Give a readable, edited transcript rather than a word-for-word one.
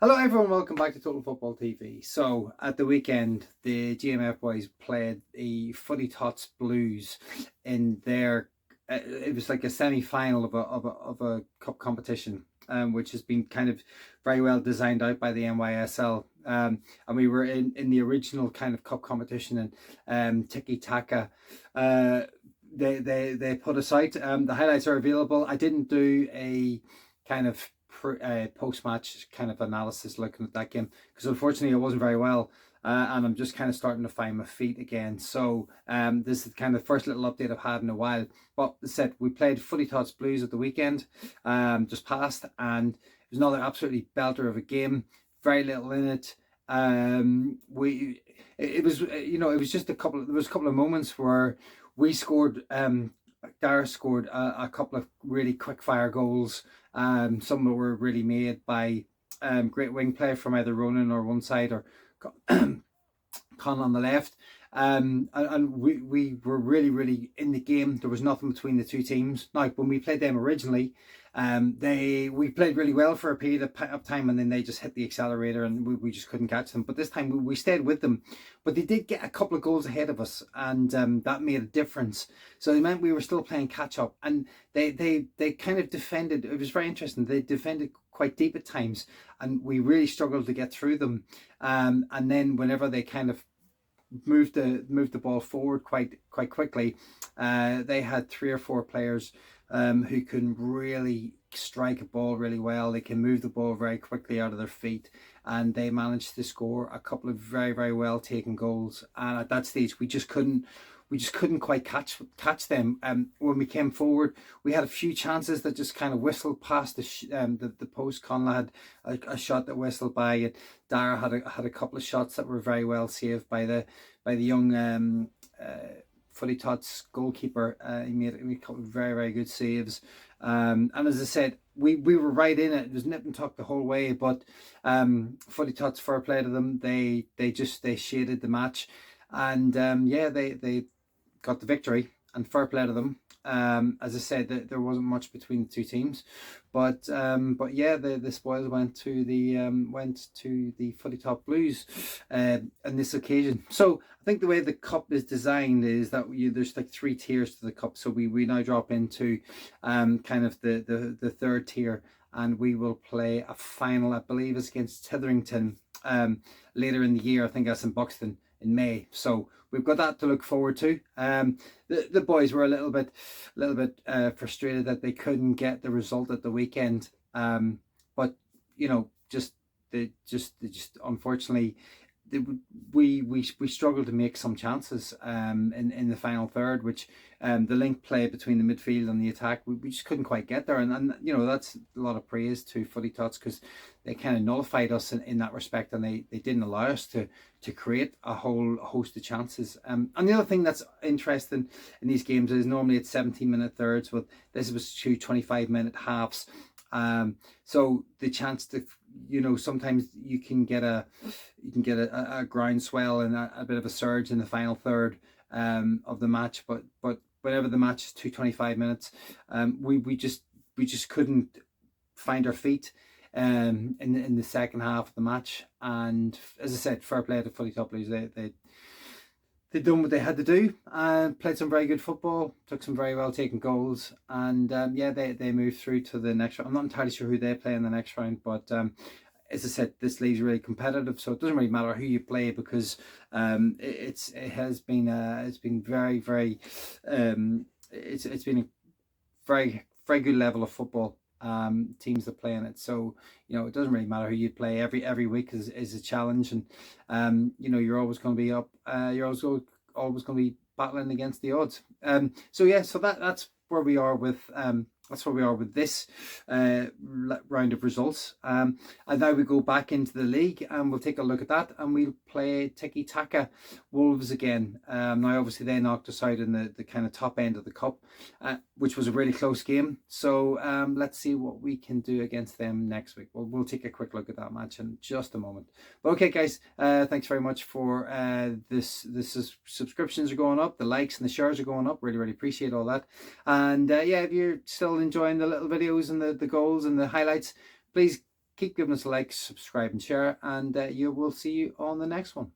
Hello everyone, welcome back to Total Football TV. So at the weekend, the GMF boys played the FootyTotz Blues in their, it was like a semi-final of a cup competition, which has been kind of very well designed out by the MYSL. And we were in the original kind of cup competition and Tiki Taka. They put us out. The highlights are available. I didn't do a kind of post-match kind of analysis looking at that game because unfortunately I wasn't very well, and I'm just kind of starting to find my feet again. So this is kind of the first little update I've had in a while. But as I said, we played FootyTotz Blues at the weekend, just passed, and it was another absolutely belter of a game. Very little in it. It was just there was a couple of moments where we scored. Dara scored a couple of really quick fire goals. Some that were really made by great wing play from either Ronan or one side or Con on the left. And we were really in the game. There was nothing between the two teams. Now, when we played them originally, we played really well for a period of time, and then they just hit the accelerator and we just couldn't catch them. But this time we stayed with them. But they did get a couple of goals ahead of us, and that made a difference. So it meant we were still playing catch up, and they kind of defended. It was very interesting. They defended quite deep at times, and we really struggled to get through them. And then whenever they kind of moved the ball forward quite quickly, they had 3 or 4 players who can really strike a ball really well. They can move the ball very quickly out of their feet, and they managed to score a couple of very well taken goals. And at that stage we just couldn't quite catch them. When we came forward, we had a few chances that just kind of whistled past the post. Conla had a shot that whistled by, and Dara had a couple of shots that were very well saved by the young FootyTotz goalkeeper. He made a couple of very good saves. And as I said, we were right in it. It was nip and tuck the whole way. But FootyTotz, fair play to them. They shaded the match, and they got the victory, and fair play to them. As I said, there wasn't much between the two teams, but yeah, the spoils went to the FootyTotz Blues on this occasion. So I think the way the cup is designed is that there's like 3 tiers to the cup. So we now drop into kind of the third tier, and we will play a final, I believe, is against Titherington later in the year. I think that's in Buxton in May. So we've got that to look forward to. The boys were a little bit frustrated that they couldn't get the result at the weekend. But you know, they just unfortunately we struggled to make some chances in the final third, which the link play between the midfield and the attack, we just couldn't quite get there. And you know, that's a lot of praise to FootyTotz, because they kind of nullified us in that respect, and they didn't allow us to create a whole host of chances. And the other thing that's interesting in these games is normally it's 17-minute thirds, but this was 2 25-minute halves. So the chance to, you know, sometimes you can get a groundswell and a bit of a surge in the final third of the match, but whenever the match is 2 25-minutes, we just couldn't find our feet in the second half of the match. And as I said, fair play to FootyTotz Blues. They done what they had to do, played some very good football, took some very well taken goals, and yeah, they moved through to the next round. I'm not entirely sure who they play in the next round, but as I said, this league's really competitive, so it doesn't really matter who you play, because it's been a very good level of football. Teams that play in it, so you know, it doesn't really matter who you play. Every week is a challenge, and you know, you're always going to be up. You're also always going to be battling against the odds. So yeah, so that's where we are with this round of results. And now we go back into the league, and we'll take a look at that, and we'll play Tiki Taka Wolves again. Now obviously they knocked us out in the kind of top end of the cup, which was a really close game. So let's see what we can do against them next week. We'll take a quick look at that match in just a moment. But okay guys, thanks very much for this. Subscriptions are going up, the likes and the shares are going up. Really appreciate all that. And yeah, if you're still enjoying the little videos and the goals and the highlights, please Keep giving us a like, subscribe and share, and you will see you on the next one.